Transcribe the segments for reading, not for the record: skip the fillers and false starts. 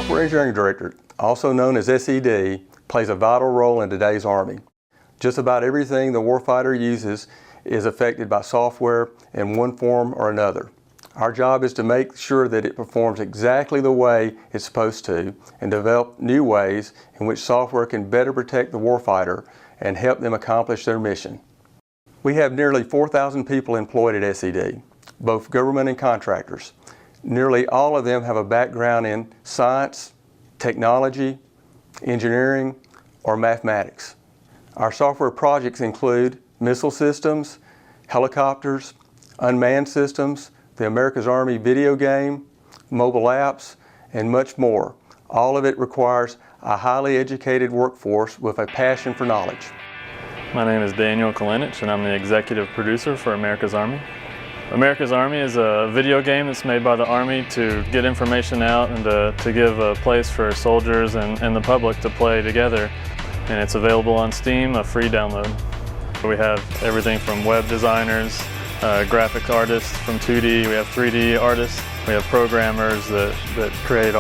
Software Engineering Directorate, also known as SED, plays a vital role in today's Army. Just about everything the warfighter uses is affected by software in one form or another. Our job is to make sure that it performs exactly the way it's supposed to and develop new ways in which software can better protect the warfighter and help them accomplish their mission. We have nearly 4,000 people employed at SED, both government and contractors. Nearly all of them have a background in science, technology, engineering, or mathematics. Our software projects include missile systems, helicopters, unmanned systems, the America's Army video game, mobile apps, and much more. All of it requires a highly educated workforce with a passion for knowledge. My name is Daniel Kalinich, and I'm the executive producer for America's Army. America's Army is a video game that's made by the Army to get information out and to give a place for soldiers and the public to play together. And it's available on Steam, a free download. We have everything from web designers, graphic artists from 2D, we have 3D artists, we have programmers that write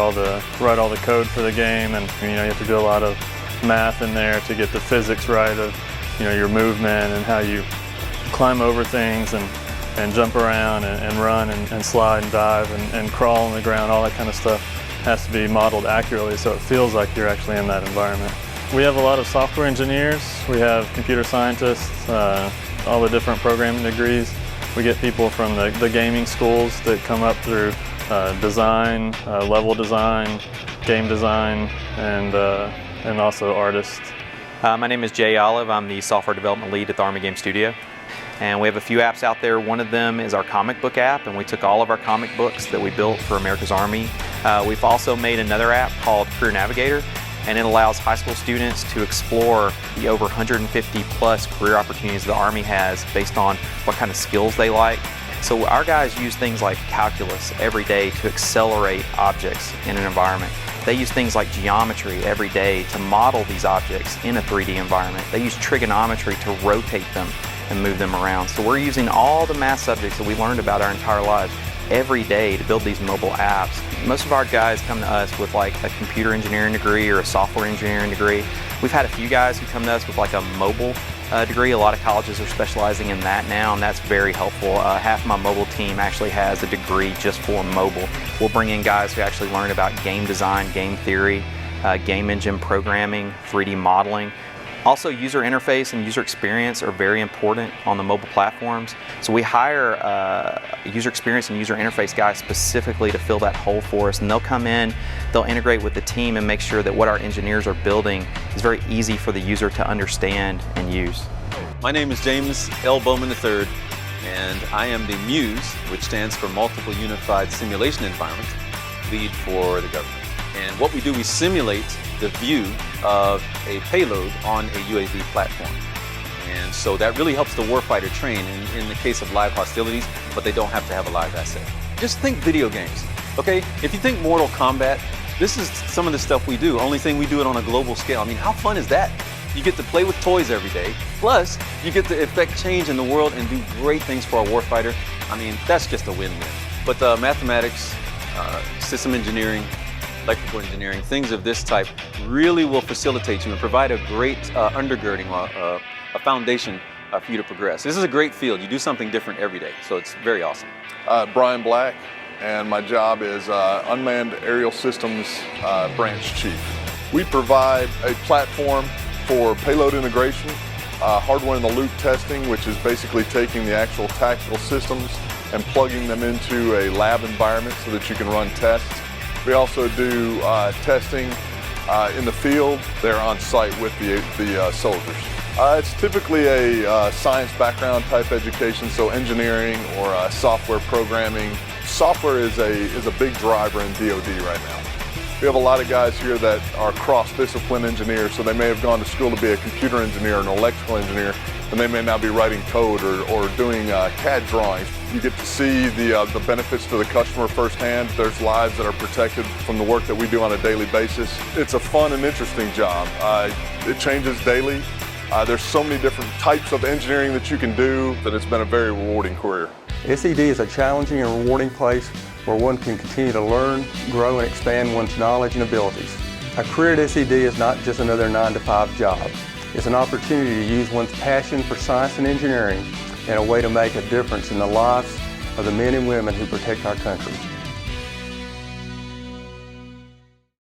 all the code for the game, and you have to do a lot of math in there to get the physics right of your movement and how you climb over things and jump around and run and slide and dive and crawl on the ground. All that kind of stuff has to be modeled accurately so it feels like you're actually in that environment. We have a lot of software engineers, we have computer scientists, all the different programming degrees. We get people from the gaming schools that come up through design, level design, game design, and also artists. My name is Jay Olive. I'm the software development lead at the Army Game Studio. And we have a few apps out there. One of them is our comic book app, and we took all of our comic books that we built for America's Army. We've also made another app called Career Navigator, and it allows high school students to explore the over 150 plus career opportunities the Army has based on what kind of skills they like. So our guys use things like calculus every day to accelerate objects in an environment. They use things like geometry every day to model these objects in a 3D environment. They use trigonometry to rotate them and move them around. So we're using all the math subjects that we learned about our entire lives every day to build these mobile apps. Most of our guys come to us with like a computer engineering degree or a software engineering degree. We've had a few guys who come to us with like a mobile degree. A lot of colleges are specializing in that now, and that's very helpful. Half of my mobile team actually has a degree just for mobile. We'll bring in guys who actually learn about game design, game theory, game engine programming, 3D modeling. Also, user interface and user experience are very important on the mobile platforms. So we hire user experience and user interface guys specifically to fill that hole for us. And they'll come in, they'll integrate with the team and make sure that what our engineers are building is very easy for the user to understand and use. My name is James L. Bowman III, and I am the MUSE, which stands for Multiple Unified Simulation Environment, lead for the government. And what we do, we simulate the view of a payload on a UAV platform. And so that really helps the warfighter train in the case of live hostilities, but they don't have to have a live asset. Just think video games, okay? If you think Mortal Kombat, this is some of the stuff we do, only thing we do it on a global scale. I mean, how fun is that? You get to play with toys every day, plus you get to affect change in the world and do great things for our warfighter. I mean, that's just a win-win. But mathematics, system engineering, electrical engineering, things of this type really will facilitate you and provide a great undergirding, a foundation for you to progress. This is a great field. You do something different every day, so it's very awesome. Brian Black, and my job is Unmanned Aerial Systems Branch Chief. We provide a platform for payload integration, hardware-in-the-loop testing, which is basically taking the actual tactical systems and plugging them into a lab environment so that you can run tests. We also do testing in the field. They're on site with the soldiers. It's typically a science background type education, so engineering or software programming. Software is a big driver in DoD right now. We have a lot of guys here that are cross-discipline engineers, so they may have gone to school to be a computer engineer or an electrical engineer, and they may now be writing code or doing CAD drawings. You get to see the benefits to the customer firsthand. There's lives that are protected from the work that we do on a daily basis. It's a fun and interesting job. It changes daily. There's so many different types of engineering that you can do that it's been a very rewarding career. SED is a challenging and rewarding place where one can continue to learn, grow, and expand one's knowledge and abilities. A career at SED is not just another 9-to-5 job. It's an opportunity to use one's passion for science and engineering in a way to make a difference in the lives of the men and women who protect our country.